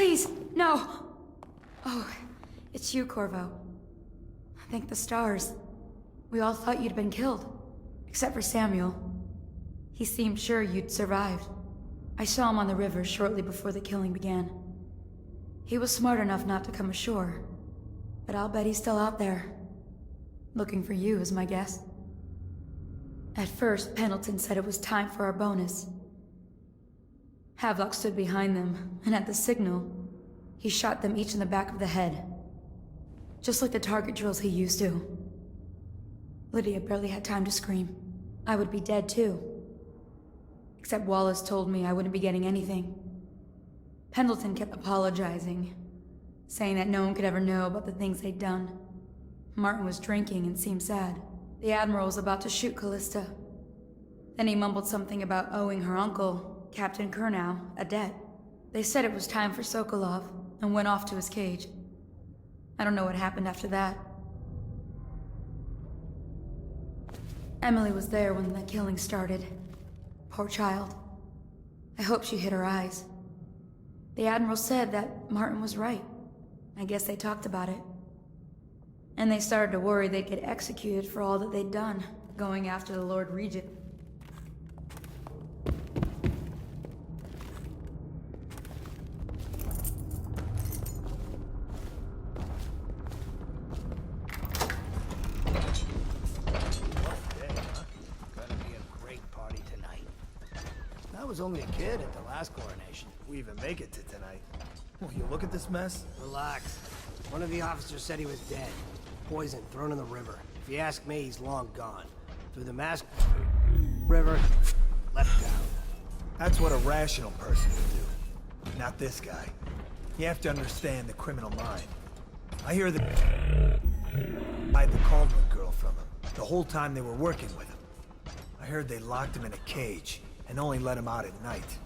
Please, no! Oh, it's you, Corvo. Thank the stars. We all thought you'd been killed. Except for Samuel. He seemed sure you'd survived. I saw him on the river shortly before the killing began. He was smart enough not to come ashore. But I'll bet he's still out there. Looking for you, is my guess. At first, Pendleton said it was time for our bonus. Havelock stood behind them, and at the signal, he shot them each in the back of the head. Just like the target drills he used to. Lydia barely had time to scream. I would be dead too. Except Wallace told me I wouldn't be getting anything. Pendleton kept apologizing, saying that no one could ever know about the things they'd done. Martin was drinking and seemed sad. The Admiral was about to shoot Callista. Then he mumbled something about owing her uncle, Captain Kurnow, a debt. They said it was time for Sokolov, and went off to his cage. I don't know what happened after that. Emily was there when the killing started. Poor child. I hope she hid her eyes. The Admiral said that Martin was right. I guess they talked about it. And they started to worry they'd get executed for all that they'd done, going after the Lord Regent. I was only a kid at the last coronation. We even make it to tonight. Will you look at this mess? Relax. One of the officers said he was dead. Poisoned, thrown in the river. If you ask me, he's long gone. Through the mask... river... left out. That's what a rational person would do. Not this guy. You have to understand the criminal mind. I hear the... hide the Caldwell girl from him. The whole time they were working with him. I heard they locked him in a cage. And only let him out at night.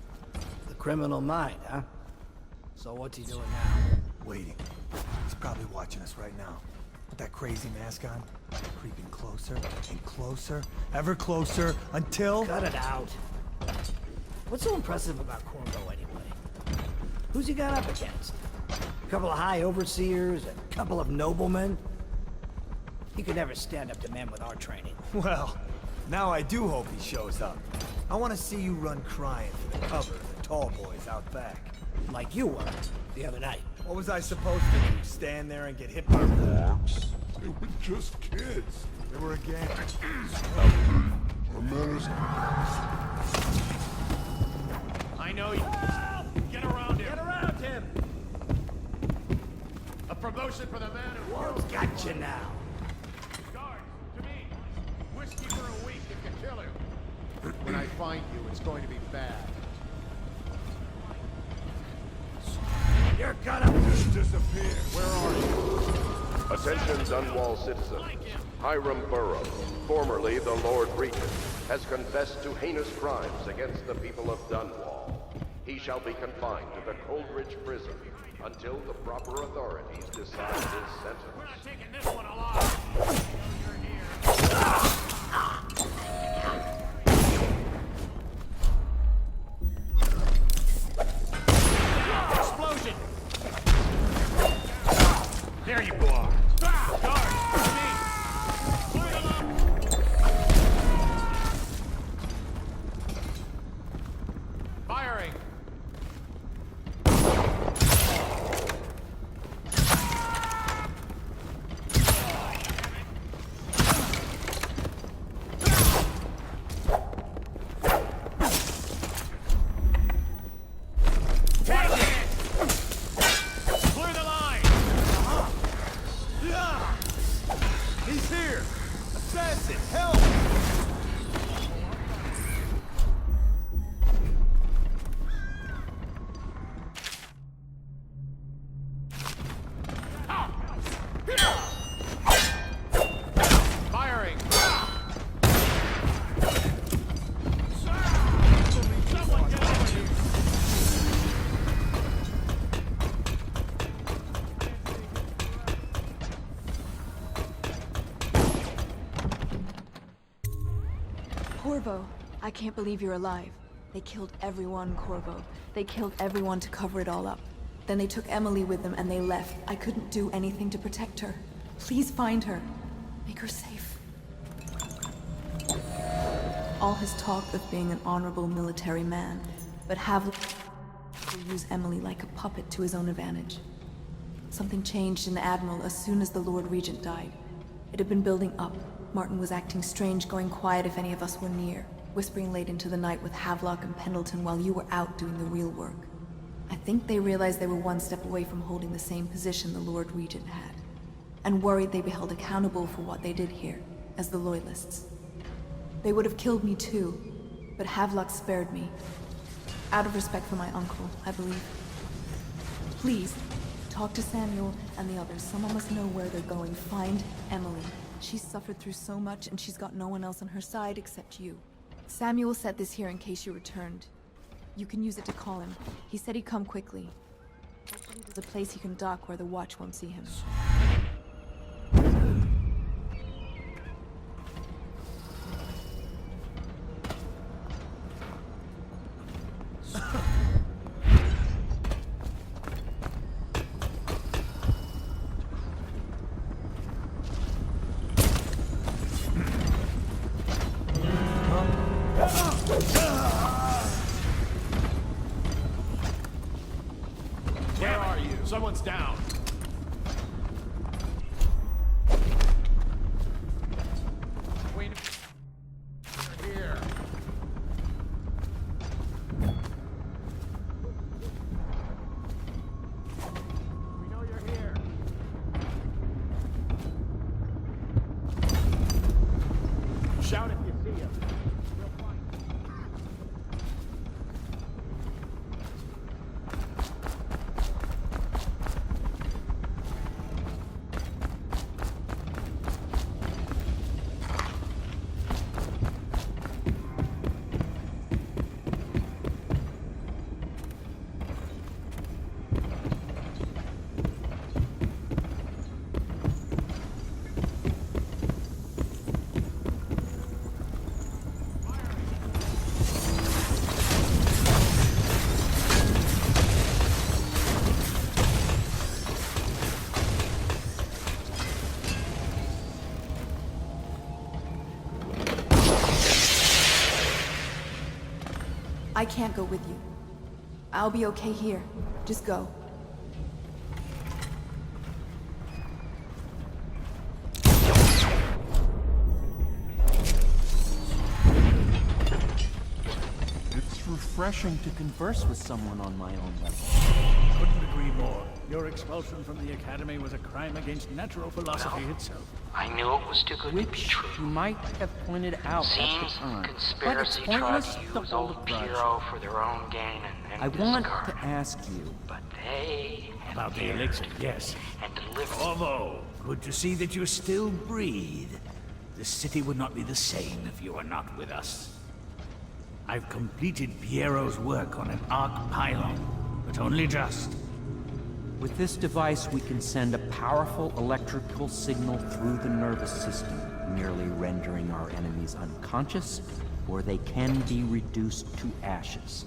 The criminal mind, huh? So what's he doing now? Waiting. He's probably watching us right now. With that crazy mask on. Creeping closer and closer. Ever closer until... Cut it out. What's so impressive about Corvo anyway? Who's he got up against? A couple of high overseers? A couple of noblemen? He could never stand up to men with our training. Well, now I do hope he shows up. I want to see you run crying for the cover of the tall boys out back. Like you were, the other night. What was I supposed to do? Stand there and get hit by rocks? They were just kids. They were a gang. A menace. I know you. Get around him. Get around him! A promotion for the man who Ward's got you now. Guards, to me. Whiskey for a week if you kill him. When I find you, it's going to be bad. You're gonna... Just disappear. Where are you? Attention Dunwall citizen. Hiram Burrow, formerly the Lord Regent, has confessed to heinous crimes against the people of Dunwall. He shall be confined to the Coldridge prison until the proper authorities decide his sentence. We're not taking this one alive. You're here. Explosion! There you are. Guard, to me. Clear them up. Firing. He's here! Assassin, help! Firing. Corvo, I can't believe you're alive. They killed everyone, Corvo. They killed everyone to cover it all up. Then they took Emily with them and they left. I couldn't do anything to protect her. Please find her. Make her safe. All his talk of being an honorable military man, but Havelock will use Emily like a puppet to his own advantage. Something changed in the Admiral as soon as the Lord Regent died. It had been building up. Martin was acting strange, going quiet if any of us were near, whispering late into the night with Havelock and Pendleton while you were out doing the real work. I think they realized they were one step away from holding the same position the Lord Regent had, and worried they'd be held accountable for what they did here, as the Loyalists. They would have killed me too, but Havelock spared me. Out of respect for my uncle, I believe. Please, talk to Samuel and the others. Someone must know where they're going. Find Emily. She's suffered through so much and she's got no one else on her side except you. Samuel set this here in case you returned. You can use it to call him. He said he'd come quickly. Hopefully there's a place he can dock where the watch won't see him. Where are you? Someone's down. Wait a minute. Here. We know you're here. Shout if you see him. We'll find him. I can't go with you. I'll be okay here. Just go. It's refreshing to converse with someone on my own level. Couldn't agree more. Your expulsion from the Academy was a crime against natural philosophy itself. I knew it was too good to be Which true. you might have pointed out at the Seems time. But it's conspiracy tried pointless to to use hold a old grudge. Puro for their own gain and I want discard. to ask you, But they have About the dared elixir, yes. and delivered. Bravo! Good to see that you still breathe. The city would not be the same if you were not with us. I've completed Piero's work on an arc pylon, but only just. with this device we can send a powerful electrical signal through the nervous system, merely rendering our enemies unconscious, or they can be reduced to ashes.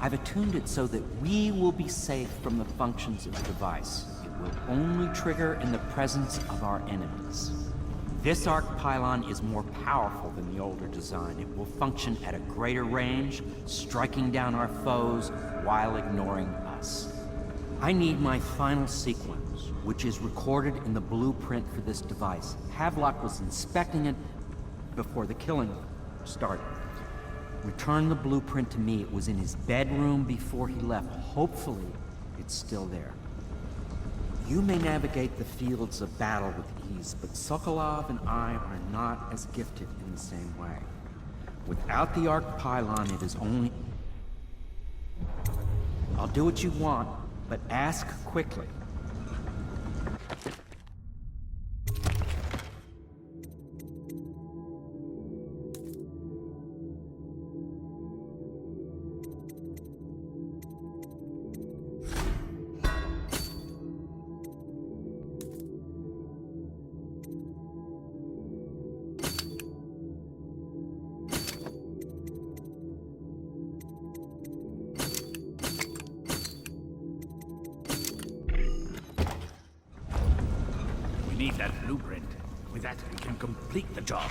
I've attuned it so that we will be safe from the functions of the device. It will only trigger in the presence of our enemies. This arc pylon is more powerful than the older design. It will function at a greater range, striking down our foes while ignoring us. I need my final sequence, which is recorded in the blueprint for this device. Havelock was inspecting it before the killing started. Return the blueprint to me. It was in his bedroom before he left. Hopefully, it's still there. You may navigate the fields of battle with ease, but Sokolov and I are not as gifted in the same way. Without the arc pylon, it is only... I'll do what you want, but ask quickly. need that blueprint. With that, we can complete the job.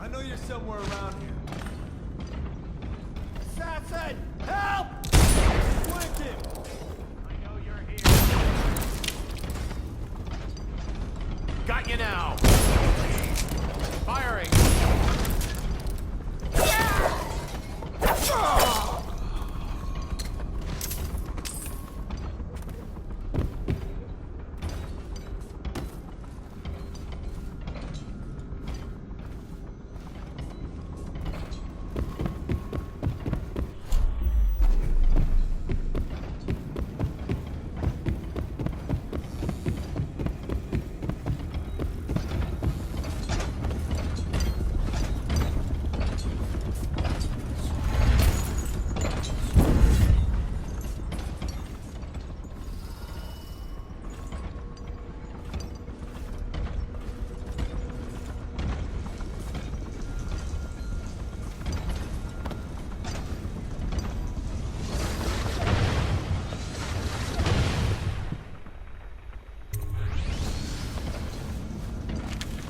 I know you're somewhere around here. Assassin! Help! Flank him! I know you're here. Got you now. Firing.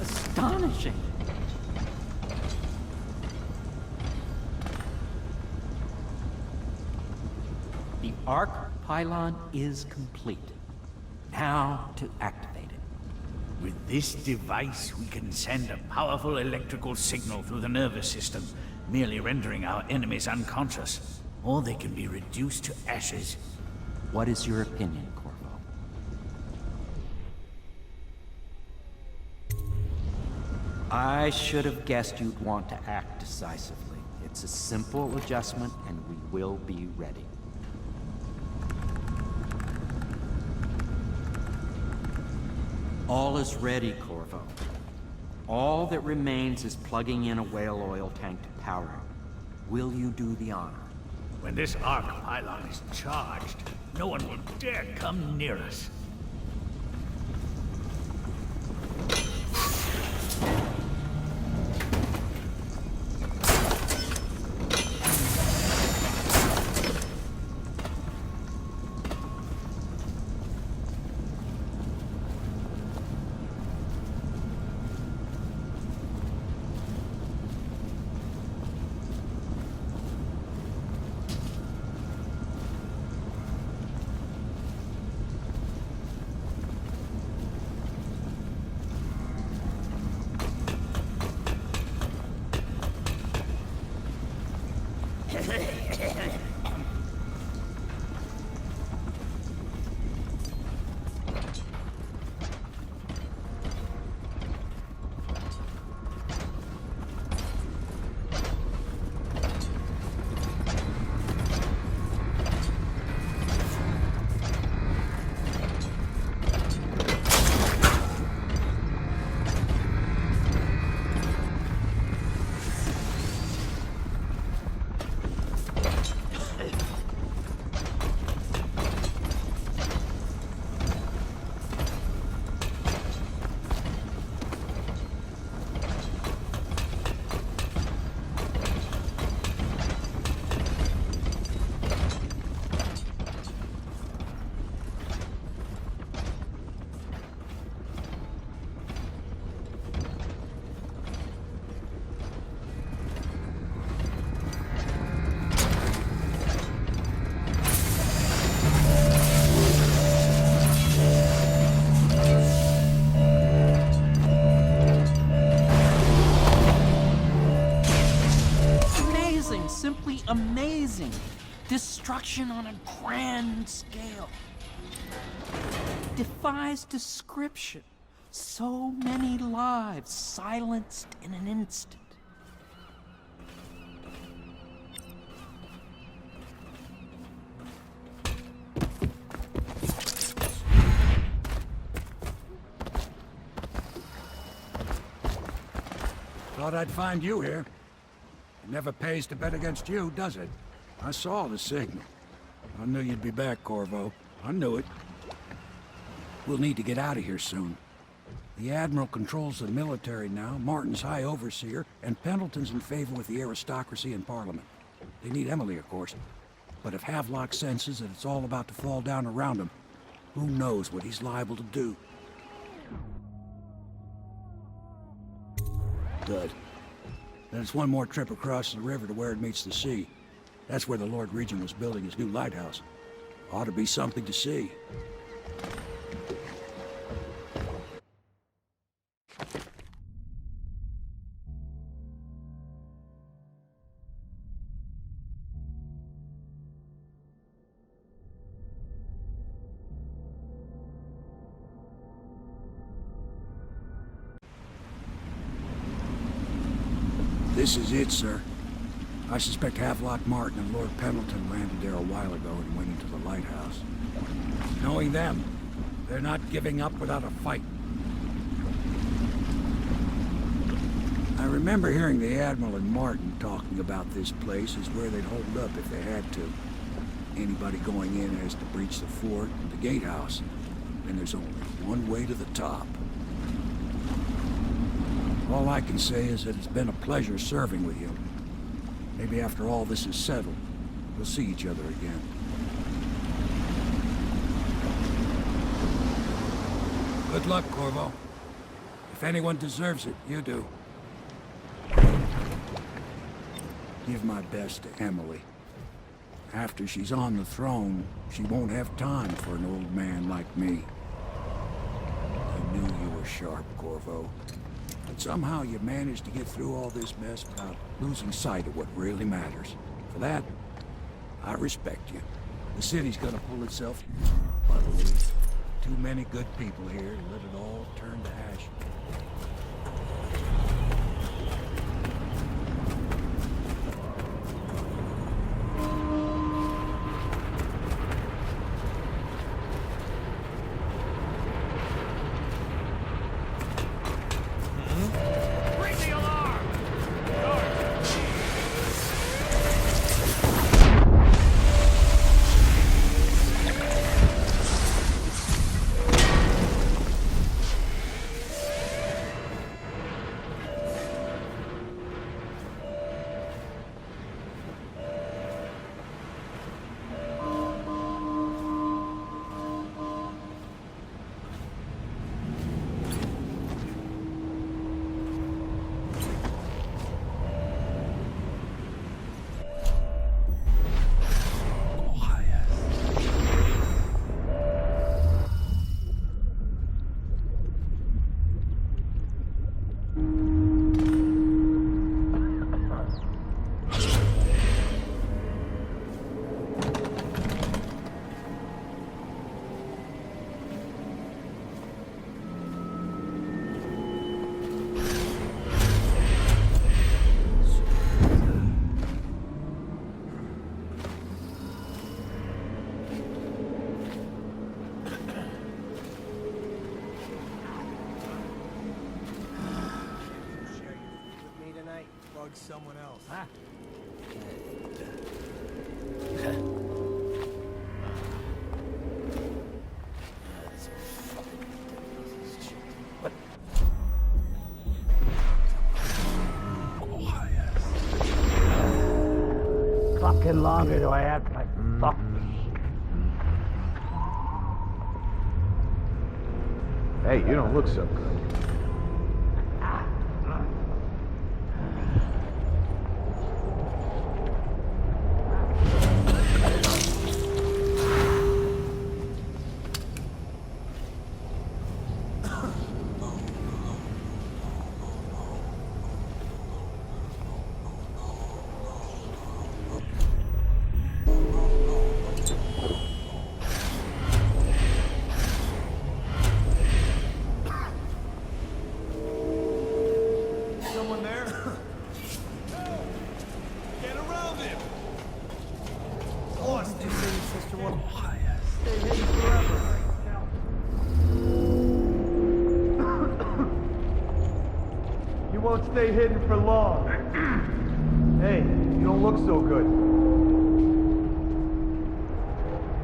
Astonishing! The arc pylon is complete. Now to activate it. With this device, we can send a powerful electrical signal through the nervous system, merely rendering our enemies unconscious. Or they can be reduced to ashes. What is your opinion, Corvo? I should have guessed you'd want to act decisively. It's a simple adjustment, and we will be ready. All is ready, Corvo. All that remains is plugging in a whale oil tank to power it. Will you do the honor? When this arc pylon is charged, no one will dare come near us. Simply amazing. Destruction on a grand scale. Defies description. So many lives silenced in an instant. Thought I'd find you here. It never pays to bet against you, does it? I saw the signal. I knew you'd be back, Corvo. I knew it. We'll need to get out of here soon. The Admiral controls the military now, Martin's High Overseer, and Pendleton's in favor with the aristocracy and Parliament. They need Emily, of course. But if Havelock senses that it's all about to fall down around him, who knows what he's liable to do? Good. Then it's one more trip across the river to where it meets the sea. That's where the Lord Regent was building his new lighthouse. Ought to be something to see. This is it, sir. I suspect Havelock Martin and Lord Pendleton landed there a while ago and went into the lighthouse. Knowing them, they're not giving up without a fight. I remember hearing the Admiral and Martin talking about this place as where they'd hold up if they had to. Anybody going in has to breach the fort and the gatehouse, and there's only one way to the top. All I can say is that it's been a pleasure serving with you. Maybe after all this is settled, we'll see each other again. Good luck, Corvo. If anyone deserves it, you do. Give my best to Emily. After she's on the throne, she won't have time for an old man like me. I knew you were sharp, Corvo. But somehow you managed to get through all this mess without losing sight of what really matters. For that, I respect you. The city's gonna pull itself, I believe. Too many good people here to let it all turn to ash. Someone else. Huh? What? Fucking longer do I have to like fuck me? Hey, you don't look so good. stay hidden for long. Hey, you don't look so good.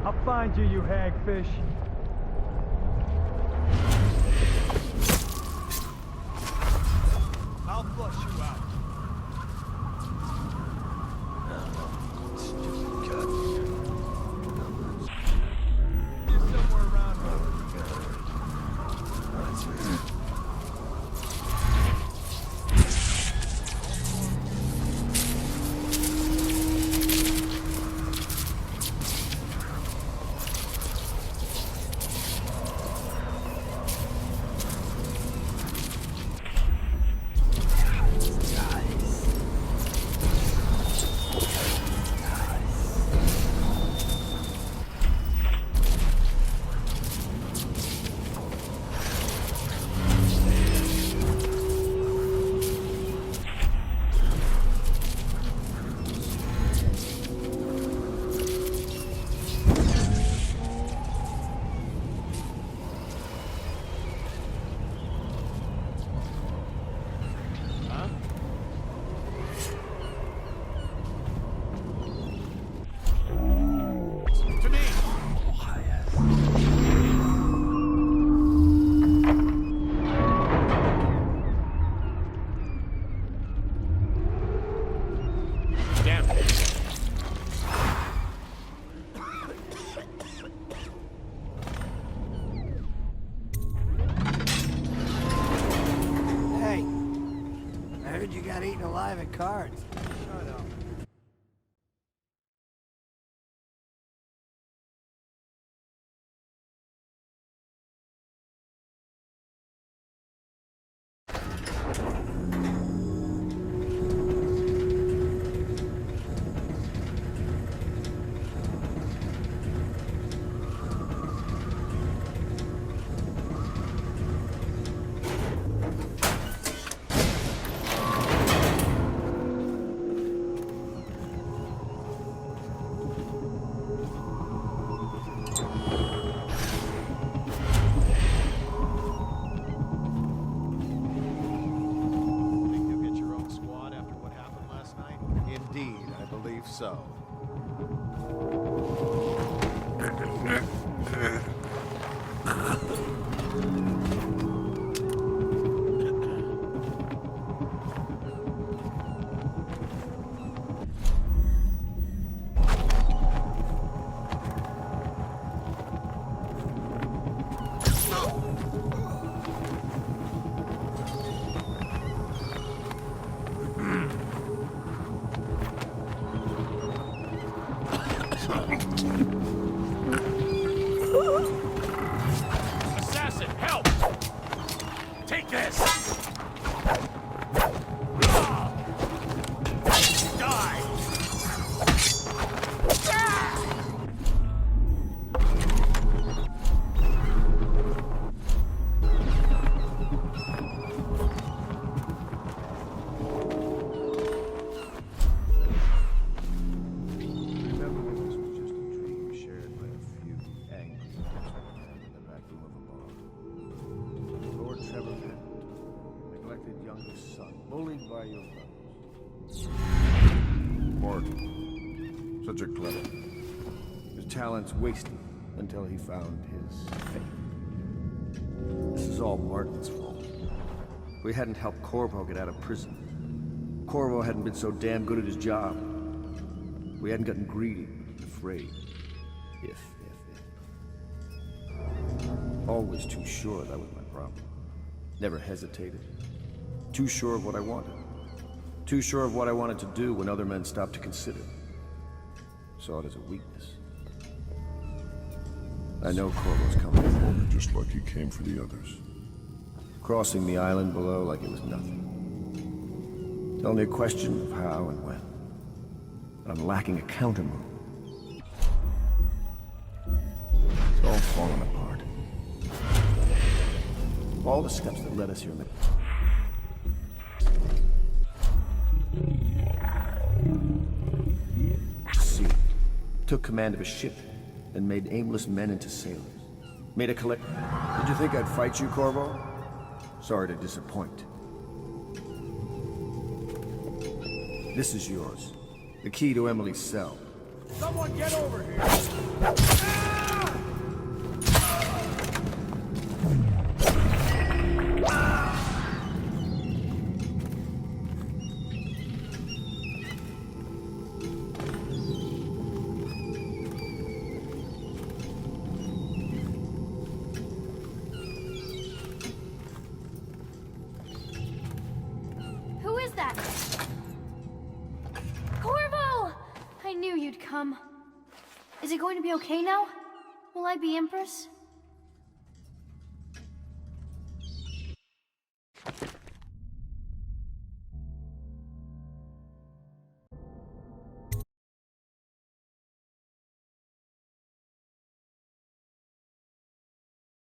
I'll find you, you hagfish. I'll flush you out. You're somewhere around here. You got eaten alive at cards. Shut up. So. Assassin, help! Take this! Die! Bullied by your brothers. Martin. Such a clever. His talents wasted until he found his fate. This is all Martin's fault. If we hadn't helped Corvo get out of prison, Corvo hadn't been so damn good at his job. We hadn't gotten greedy, afraid. If. Always too sure that was my problem. Never hesitated. Too sure of what I wanted. Too sure of what I wanted to do when other men stopped to consider. Saw it as a weakness. I know Corvo's coming for me. Just like he came for the others. Crossing the island below like it was nothing. It's only a question of how and when. But I'm lacking a counter move. It's all falling apart. All the steps that led us here. Sea. Took command of a ship and made aimless men into sailors. Made a collect. Did you think I'd fight you, Corvo? Sorry to disappoint. This is yours. The key to Emily's cell. Someone get over here! Who is that? Corvo! I knew you'd come. Is it going to be okay now? Will I be Empress?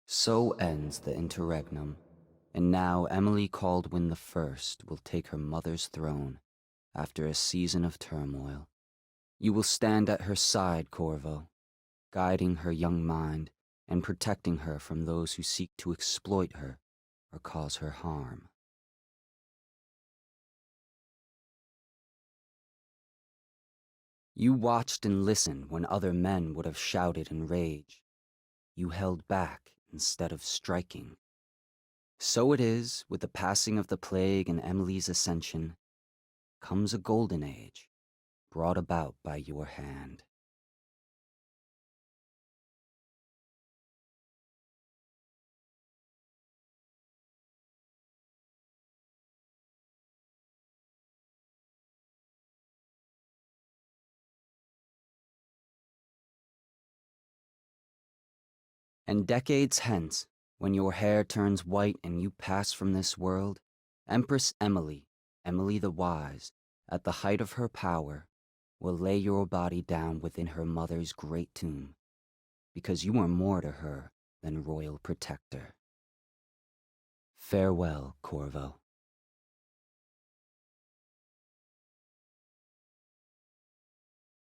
So ends the interregnum, and now Emily Caldwin the First will take her mother's throne after a season of turmoil. You will stand at her side, Corvo, guiding her young mind and protecting her from those who seek to exploit her or cause her harm. You watched and listened when other men would have shouted in rage. You held back instead of striking. So it is with the passing of the plague and Emily's ascension, comes a golden age, brought about by your hand. And decades hence, when your hair turns white and you pass from this world, Empress Emily, Emily the Wise, at the height of her power, will lay your body down within her mother's great tomb, because you are more to her than royal protector. Farewell, Corvo.